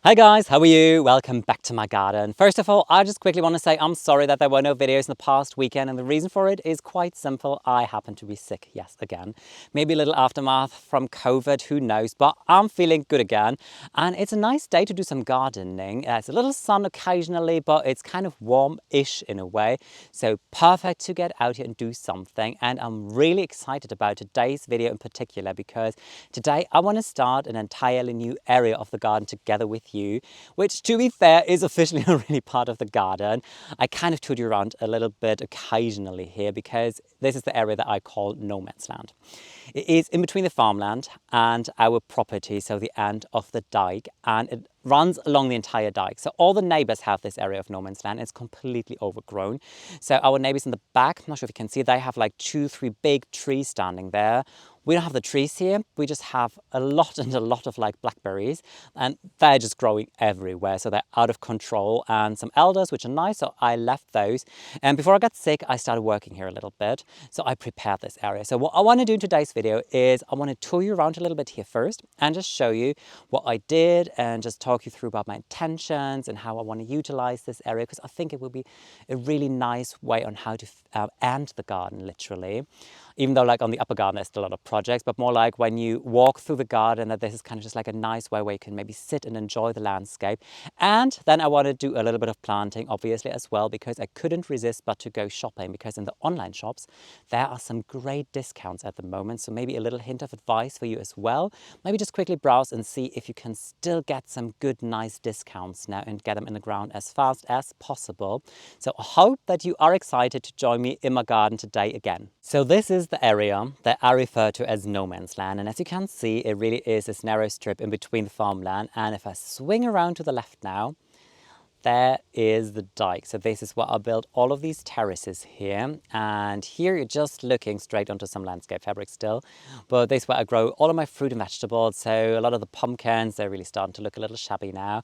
Hi guys, how are you? Welcome back to my garden. First of all, I just quickly want to say I'm sorry that there were no videos in the past weekend, and the reason for it is quite simple. I happen to be sick, yes, again. Maybe a little aftermath from COVID, who knows, but I'm feeling good again. And it's a nice day to do some gardening. It's a little sun occasionally, but it's kind of warm-ish in a way. So perfect to get out here and do something. And I'm really excited about today's video in particular, because today I want to start an entirely new area of the garden together with you, which to be fair is officially already part of the garden. I kind of toured you around a little bit occasionally here because this is the area that I call no man's land. It is in between the farmland and our property, so the end of the dike, and it runs along the entire dike. So all the neighbors have this area of no man's land. It's completely overgrown. So our neighbors in the back, I'm not sure if you can see, they have like 2-3 big trees standing there. We don't have the trees here. We just have a lot of like blackberries, and they're just growing everywhere. So they're out of control, and some elders, which are nice. So I left those. And before I got sick, I started working here a little bit. So I prepared this area. So what I want to do in today's video is I want to tour you around a little bit here first and just show you what I did and just talk you through about my intentions and how I want to utilize this area, because I think it will be a really nice way on how to end the garden, literally. Even though like on the upper garden there's still a lot of projects, but more like when you walk through the garden, that this is kind of just like a nice way where you can maybe sit and enjoy the landscape. And then I want to do a little bit of planting, obviously, as well, because I couldn't resist but to go shopping, because in the online shops there are some great discounts at the moment. So maybe a little hint of advice for you as well. Maybe just quickly browse and see if you can still get some good, nice discounts now and get them in the ground as fast as possible. So I hope that you are excited to join me in my garden today again. So this is the area that I refer to as no man's land, and as you can see, it really is this narrow strip in between the farmland. And if I swing around to the left now, there is the dike. So this is what I built all of these terraces here, and here you're just looking straight onto some landscape fabric still, but this is where I grow all of my fruit and vegetables. So a lot of the pumpkins, they're really starting to look a little shabby now,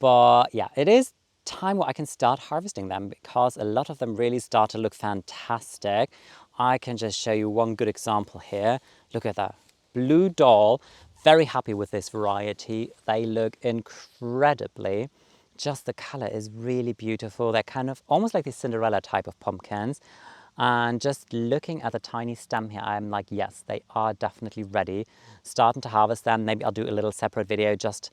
but yeah, it is time where I can start harvesting them, because a lot of them really start to look fantastic. I can just show you one good example here. Look at that blue doll. Very happy with this variety. They look incredibly. Just the color is really beautiful. They're kind of almost like the Cinderella type of pumpkins. And just looking at the tiny stem here, I'm like, yes, they are definitely ready. Starting to harvest them. Maybe I'll do a little separate video just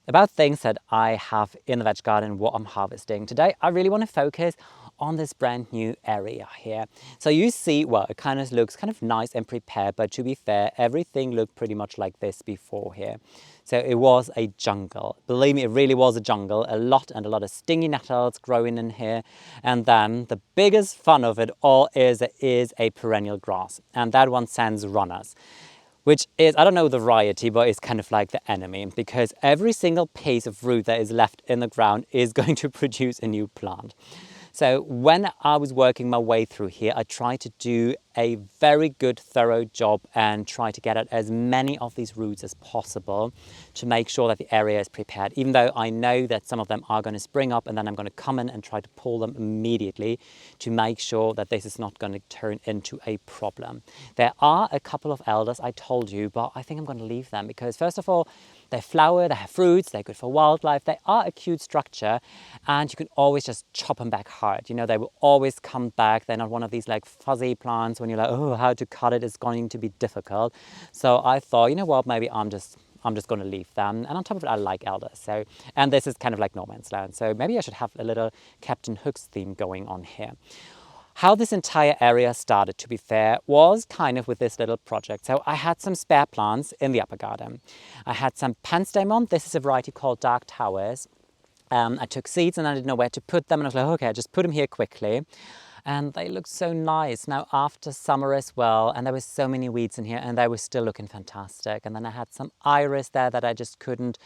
about things that I have in the veg garden, what I'm harvesting. Today, I really want to focus on this brand new area here. So you see, well, it kind of looks kind of nice and prepared, but to be fair, everything looked pretty much like this before here. So it was a jungle. Believe me, it really was a jungle. A lot of stingy nettles growing in here. And then the biggest fun of it all is it is a perennial grass. And that one sends runners, which is, I don't know the variety, but it's kind of like the enemy, because every single piece of root that is left in the ground is going to produce a new plant. So when I was working my way through here, I tried to do a very good, thorough job and try to get at as many of these roots as possible to make sure that the area is prepared, even though I know that some of them are going to spring up, and then I'm going to come in and try to pull them immediately to make sure that this is not going to turn into a problem. There are a couple of elders, I told you, but I think I'm going to leave them, because first of all, they flower, they have fruits, they're good for wildlife, they are a cute structure, and you can always just chop them back hard. You know, they will always come back. They're not one of these like fuzzy plants when you're like, oh, how to cut it is going to be difficult. So I thought, you know what, maybe I'm just going to leave them. And on top of it, I like elders. So, and this is kind of like no man's land. So maybe I should have a little Captain Hook's theme going on here. How this entire area started, to be fair, was kind of with this little project. So I had some spare plants in the upper garden. I had some panstemon. This is a variety called Dark Towers. I took seeds and I didn't know where to put them. And I was like, okay, I'll just put them here quickly. And they look so nice now after summer as well. And there were so many weeds in here, and they were still looking fantastic. And then I had some iris there that I just couldn't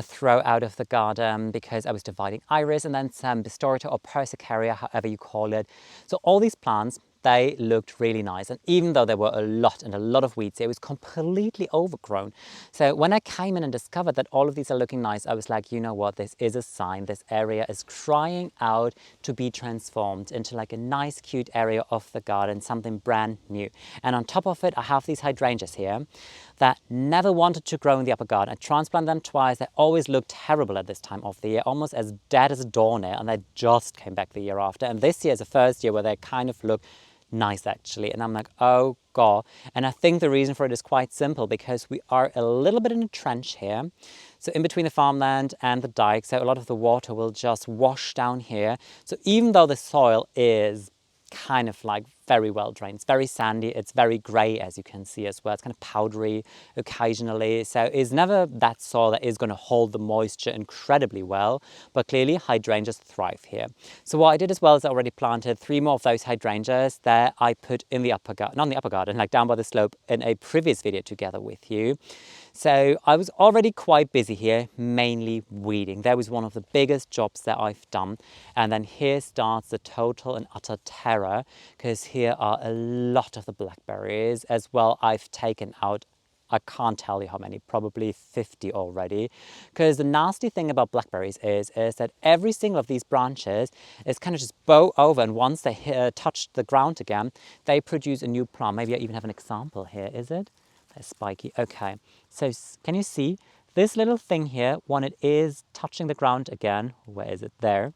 throw out of the garden because I was dividing iris, and then some bistorita or persicaria, however you call it. So all these plants, they looked really nice. And even though there were a lot of weeds, it was completely overgrown. So when I came in and discovered that all of these are looking nice, I was like, you know what, this is a sign. This area is crying out to be transformed into like a nice, cute area of the garden, something brand new. And on top of it, I have these hydrangeas here. that never wanted to grow in the upper garden. I transplanted them twice. They always looked terrible at this time of the year, almost as dead as a doornail, and they just came back the year after. And this year is the first year where they kind of look nice actually, and I'm like, oh god. And I think the reason for it is quite simple, because we are a little bit in a trench here, so in between the farmland and the dike, so a lot of the water will just wash down here. So even though the soil is kind of like very well drained, it's very sandy, it's very grey, as you can see as well, it's kind of powdery occasionally, so it's never that soil that is going to hold the moisture incredibly well, but clearly hydrangeas thrive here. So what I did as well is I already planted 3 more of those hydrangeas that I put in the upper garden, not in the upper garden, like down by the slope in a previous video together with you. So I was already quite busy here, mainly weeding. That was one of the biggest jobs that I've done. And then here starts the total and utter terror, because here are a lot of the blackberries as well. I've taken out, I can't tell you how many, probably 50 already. Because the nasty thing about blackberries is that every single of these branches is kind of just bow over, and once they touch the ground again, they produce a new plant. Maybe I even have an example here, is it? That's spiky. Okay, so can you see this little thing here, when it is touching the ground again, where is it? There.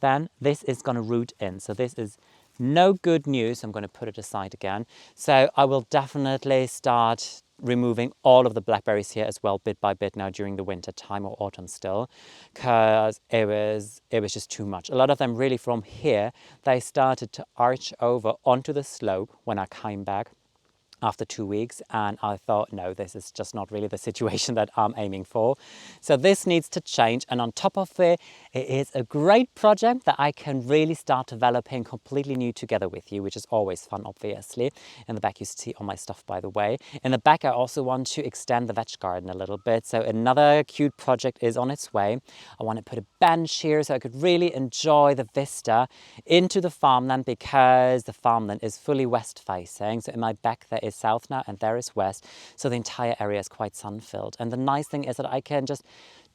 Then this is going to root in. So this is no good news. I'm going to put it aside again. So I will definitely start removing all of the blackberries here as well, bit by bit now during the winter time or autumn still, because it was just too much. A lot of them really from here, they started to arch over onto the slope when I came back after 2 weeks, and I thought, no, this is just not really the situation that I'm aiming for. So this needs to change, and on top of it, it is a great project that I can really start developing completely new together with you, which is always fun, obviously. In the back you see all my stuff, by the way. In the back I also want to extend the veg garden a little bit, so another cute project is on its way. I want to put a bench here so I could really enjoy the vista into the farmland, because the farmland is fully west facing. So in my back there is south now and there is west, so the entire area is quite sun filled. And the nice thing is that I can just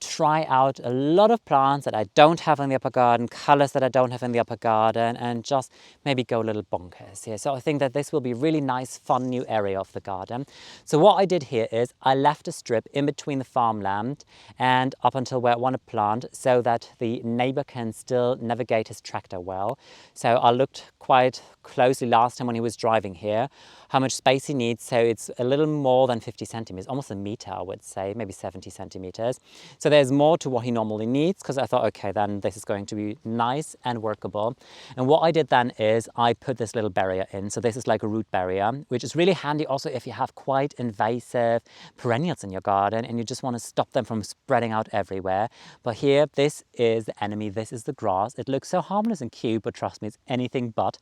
try out a lot of plants that I don't have in the upper garden, colors that I don't have in the upper garden, and just maybe go a little bonkers here. So I think that this will be a really nice, fun new area of the garden. So what I did here is I left a strip in between the farmland and up until where I want to plant, so that the neighbor can still navigate his tractor well. So I looked quite closely last time when he was driving here, how much space he needs. So it's a little more than 50 centimeters, almost a meter, I would say, maybe 70 centimeters. So there's more to what he normally needs, because I thought, okay, then this is going to be nice and workable. And what I did then is I put this little barrier in. So this is like a root barrier, which is really handy also if you have quite invasive perennials in your garden and you just want to stop them from spreading out everywhere. But here, this is the enemy, this is the grass. It looks so harmless and cute, but trust me, it's anything but.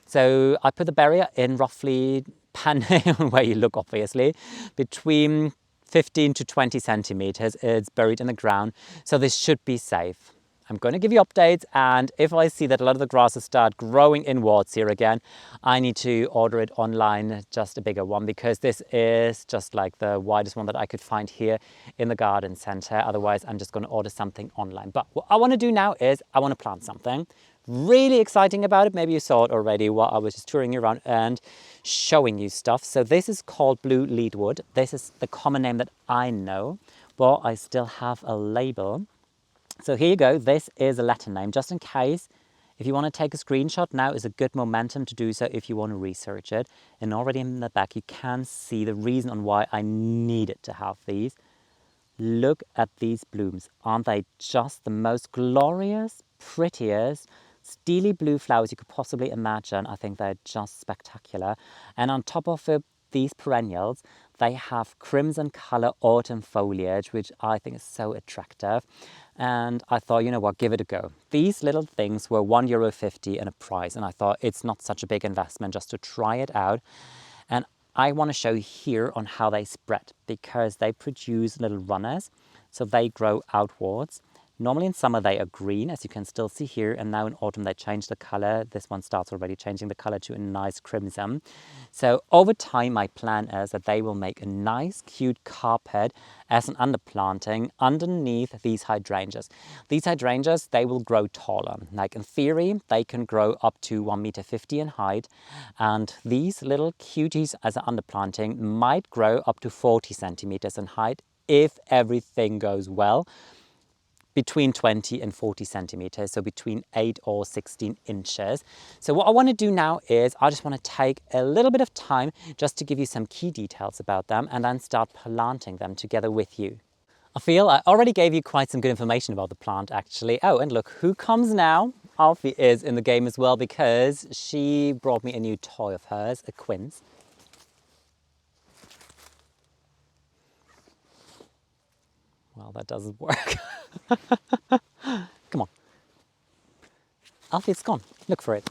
So I put the barrier in roughly, depending on where you look, obviously, between 15 to 20 centimeters. It's buried in the ground, so this should be safe. I'm going to give you updates, and if I see that a lot of the grasses start growing inwards here again, I need to order it online, just a bigger one, because this is just like the widest one that I could find here in the garden center. Otherwise, I'm just going to order something online. But what I want to do now is I want to plant something really exciting about it. Maybe you saw it already while I was just touring you around and showing you stuff. So this is called Blue Leadwood. This is the common name that I know, but I still have a label. So here you go. This is a Latin name, just in case. If you want to take a screenshot, now is a good momentum to do so if you want to research it. And already in the back, you can see the reason on why I needed to have these. Look at these blooms. Aren't they just the most glorious, prettiest, steely blue flowers you could possibly imagine? I think they're just spectacular. And on top of it, these perennials, they have crimson color autumn foliage, which I think is so attractive. And I thought, you know what, give it a go. These little things were €1.50 and a price. And I thought it's not such a big investment just to try it out. And I want to show you here on how they spread, because they produce little runners. So they grow outwards. Normally in summer they are green, as you can still see here, and now in autumn they change the color. This one starts already changing the color to a nice crimson. So over time my plan is that they will make a nice cute carpet as an underplanting underneath these hydrangeas. These hydrangeas, they will grow taller. Like in theory, they can grow up to 1.50 m in height, and these little cuties as an underplanting might grow up to 40 centimeters in height if everything goes well, between 20 and 40 centimeters, so between 8 or 16 inches. So what I want to do now is I just want to take a little bit of time just to give you some key details about them and then start planting them together with you. I feel I already gave you quite some good information about the plant actually. Oh, and look who comes now. Alfie is in the game as well because she brought me a new toy of hers, a quince. Well, that doesn't work. Come on. Alfie, it's gone. Look for it.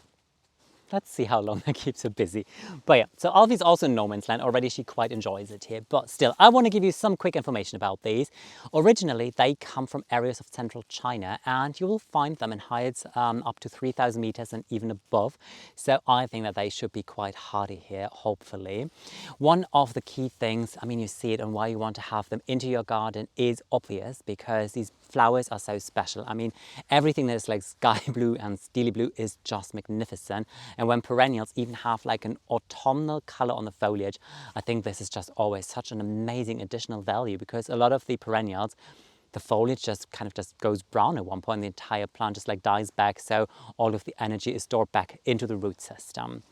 Let's see how long that keeps her busy. But yeah, so Alfie's also in no man's land. Already she quite enjoys it here. But still, I want to give you some quick information about these. Originally, they come from areas of central China, and you will find them in heights up to 3,000 meters and even above. So I think that they should be quite hardy here, hopefully. One of the key things, I mean, you see it and why you want to have them into your garden is obvious, because these flowers are so special. I mean, everything that is like sky blue and steely blue is just magnificent. And when perennials even have like an autumnal color on the foliage, I think this is just always such an amazing additional value, because a lot of the perennials, the foliage just kind of just goes brown at one point. The entire plant just like dies back. So all of the energy is stored back into the root system.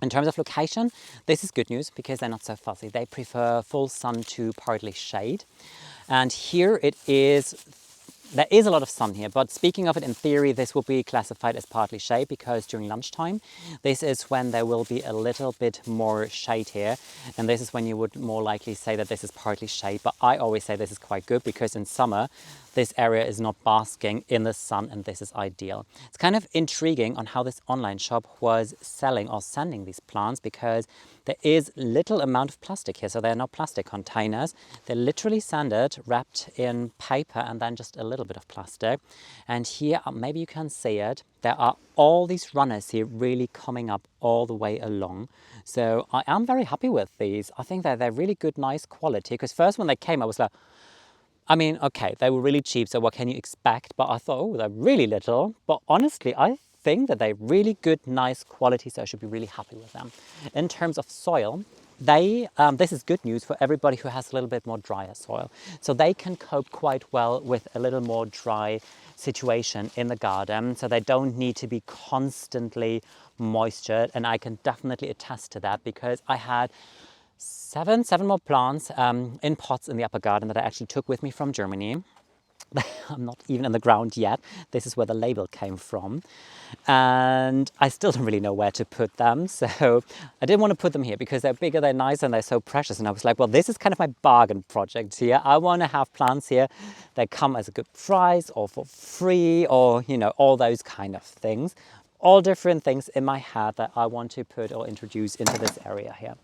In terms of location, this is good news because they're not so fussy. They prefer full sun to partly shade. And here it is. There is a lot of sun here, but speaking of it, in theory, this will be classified as partly shade because during lunchtime, this is when there will be a little bit more shade here. And this is when you would more likely say that this is partly shade. But I always say this is quite good because in summer, this area is not basking in the sun, and this is ideal. It's kind of intriguing on how this online shop was selling or sending these plants, because there is little amount of plastic here. So they're not plastic containers. They're literally sanded, wrapped in paper, and then just a little bit of plastic. And here, maybe you can see it, there are all these runners here really coming up all the way along. So I am very happy with these. I think that they're really good, nice quality, because first when they came, I was like, I mean, okay, they were really cheap, so what can you expect? But I thought, oh, they're really little. But honestly, I think that they're really good, nice quality, so I should be really happy with them. In terms of soil, this is good news for everybody who has a little bit more drier soil. So they can cope quite well with a little more dry situation in the garden. So they don't need to be constantly moistured. And I can definitely attest to that, because I had seven more plants in pots in the upper garden that I actually took with me from Germany. I'm not even in the ground yet. This is where the label came from. And I still don't really know where to put them. So I didn't want to put them here because they're bigger, they're nice, and they're so precious. And I was like, well, this is kind of my bargain project here. I want to have plants here that come as a good price or for free, or, you know, all those kind of things. All different things in my head that I want to put or introduce into this area here.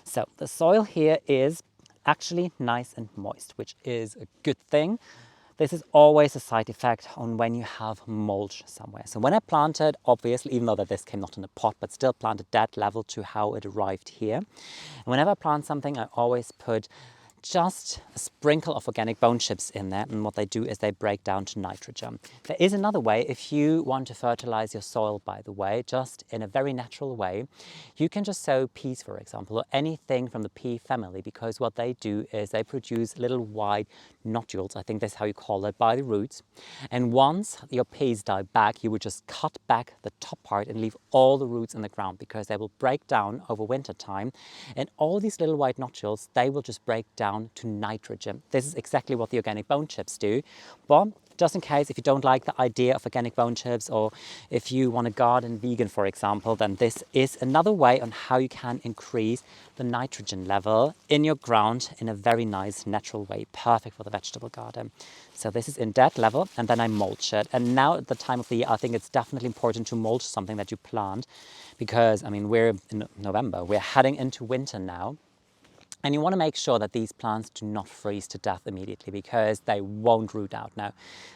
So the soil here is actually nice and moist, which is a good thing. This is always a side effect on when you have mulch somewhere. So when I planted, obviously, even though that this came not in a pot, but still planted that level to how it arrived here. And whenever I plant something, I always put just a sprinkle of organic bone chips in there, and what they do is they break down to nitrogen. There is another way if you want to fertilize your soil, by the way, just in a very natural way. You can just sow peas, for example, or anything from the pea family, because what they do is they produce little white nodules, I think that's how you call it, by the roots. And once your peas die back, you would just cut back the top part and leave all the roots in the ground, because they will break down over winter time. And all these little white nodules, they will just break down to nitrogen. This is exactly what the organic bone chips do. But just in case, if you don't like the idea of organic bone chips, or if you want to garden vegan, for example, then this is another way on how you can increase the nitrogen level in your ground in a very nice natural way, perfect for the vegetable garden. So this is in that level, and then I mulch it. And now at the time of the year, I think it's definitely important to mulch something that you plant, because I mean, we're in November, we're heading into winter now. And you want to make sure that these plants do not freeze to death immediately, because they won't root out now.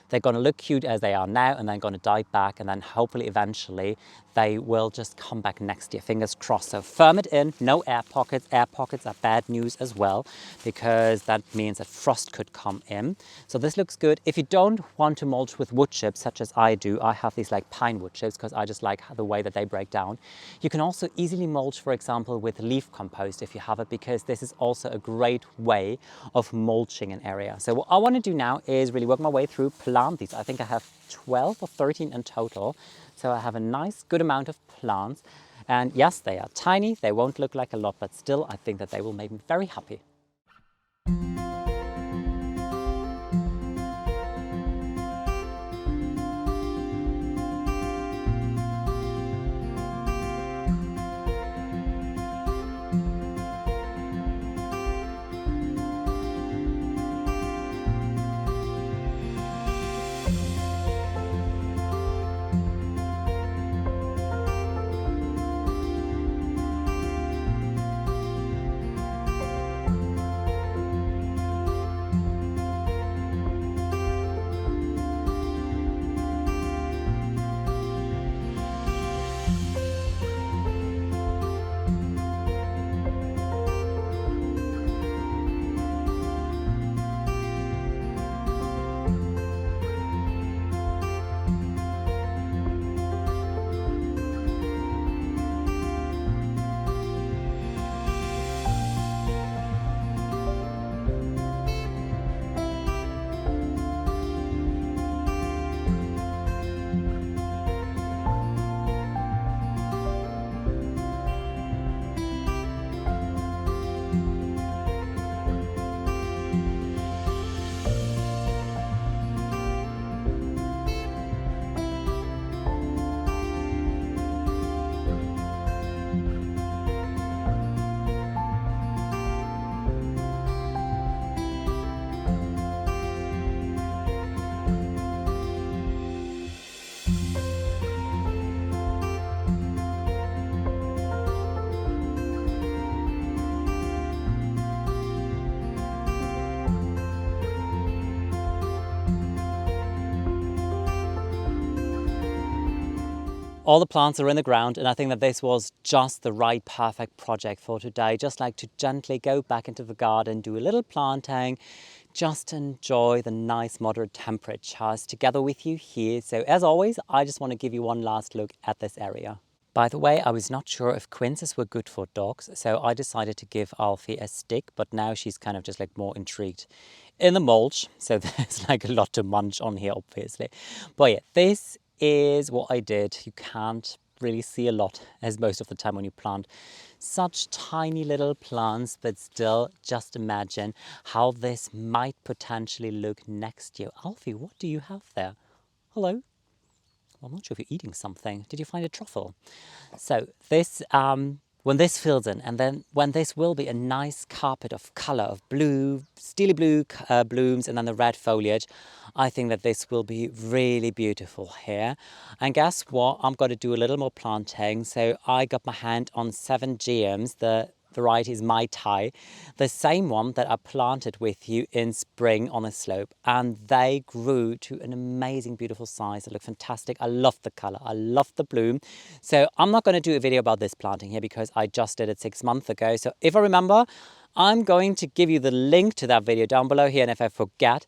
They're going to look cute as they are now, and then going to die back, and then hopefully eventually they will just come back next year. Fingers crossed. So firm it in, no air pockets. Air pockets are bad news as well, because that means that frost could come in. So this looks good. If you don't want to mulch with wood chips, such as I do, I have these like pine wood chips because I just like the way that they break down. You can also easily mulch, for example, with leaf compost if you have it, because this is also a great way of mulching an area. So what I want to do now is really work my way through, plant these. I think I have 12 or 13 in total. So I have a nice good amount of plants. And yes, they are tiny. They won't look like a lot, but still I think that they will make me very happy. All the plants are in the ground, and I think that this was just the right perfect project for today. Just like to gently go back into the garden, do a little planting, just enjoy the nice moderate temperatures together with you here. So as always, I just want to give you one last look at this area. By the way, I was not sure if quinces were good for dogs, so I decided to give Alfie a stick, but now she's kind of just like more intrigued in the mulch. So there's like a lot to munch on here, obviously. But yeah, this is what I did. You can't really see a lot, as most of the time when you plant such tiny little plants, but still just imagine how this might potentially look next year. Alfie, what do you have there? Hello? Well, I'm not sure if you're eating something. Did you find a truffle? So this, when this fills in, and then when this will be a nice carpet of color, of blue, steely blue blooms, and then the red foliage, I think that this will be really beautiful here. And guess what? I'm going to do a little more planting. So I got my hand on 7 geums. The variety is Mai Tai, the same one that I planted with you in spring on a slope, and they grew to an amazing, beautiful size. They look fantastic. I love the color. I love the bloom. So I'm not going to do a video about this planting here because I just did it 6 months ago. So if I remember, I'm going to give you the link to that video down below here, and if I forget,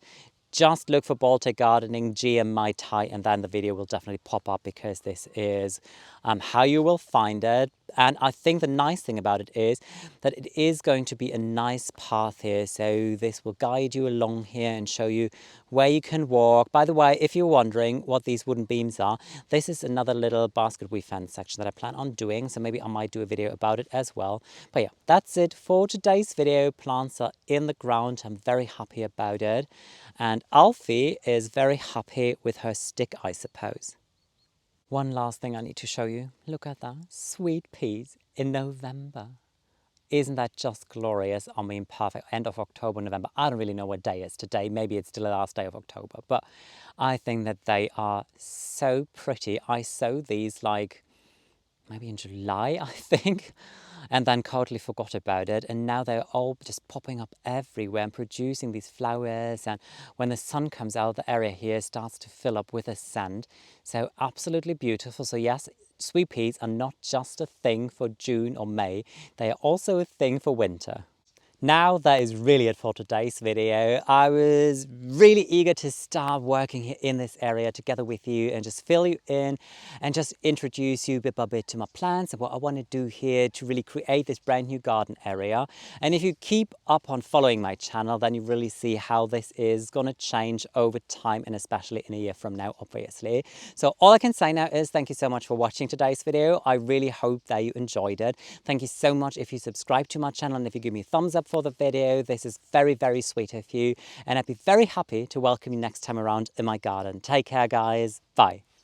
just look for Baltic Gardening, Geum Mai Tai, and then the video will definitely pop up, because this is how you will find it. And I think the nice thing about it is that it is going to be a nice path here. So this will guide you along here and show you where you can walk. By the way, if you're wondering what these wooden beams are, this is another little basket weave fence section that I plan on doing. So maybe I might do a video about it as well. But yeah, that's it for today's video. Plants are in the ground. I'm very happy about it. And Alfie is very happy with her stick, I suppose. One last thing I need to show you. Look at that. Sweet peas in November. Isn't that just glorious? I mean, perfect. End of October, November. I don't really know what day it is today. Maybe it's still the last day of October. But I think that they are so pretty. I sowed these like maybe in July, I think. and then totally forgot about it. And now they're all just popping up everywhere and producing these flowers. And when the sun comes out, the area here starts to fill up with a scent. So absolutely beautiful. So yes, sweet peas are not just a thing for June or May, they are also a thing for winter. Now that is really it for today's video. I was really eager to start working here in this area together with you and just fill you in and just introduce you bit by bit to my plans and what I want to do here to really create this brand new garden area. And if you keep up on following my channel, then you really see how this is going to change over time, and especially in a year from now, obviously. So all I can say now is thank you so much for watching today's video. I really hope that you enjoyed it. Thank you so much if you subscribe to my channel and if you give me a thumbs up for the video. This is very, very sweet of you, and I'd be very happy to welcome you next time around in my garden. Take care, guys. Bye.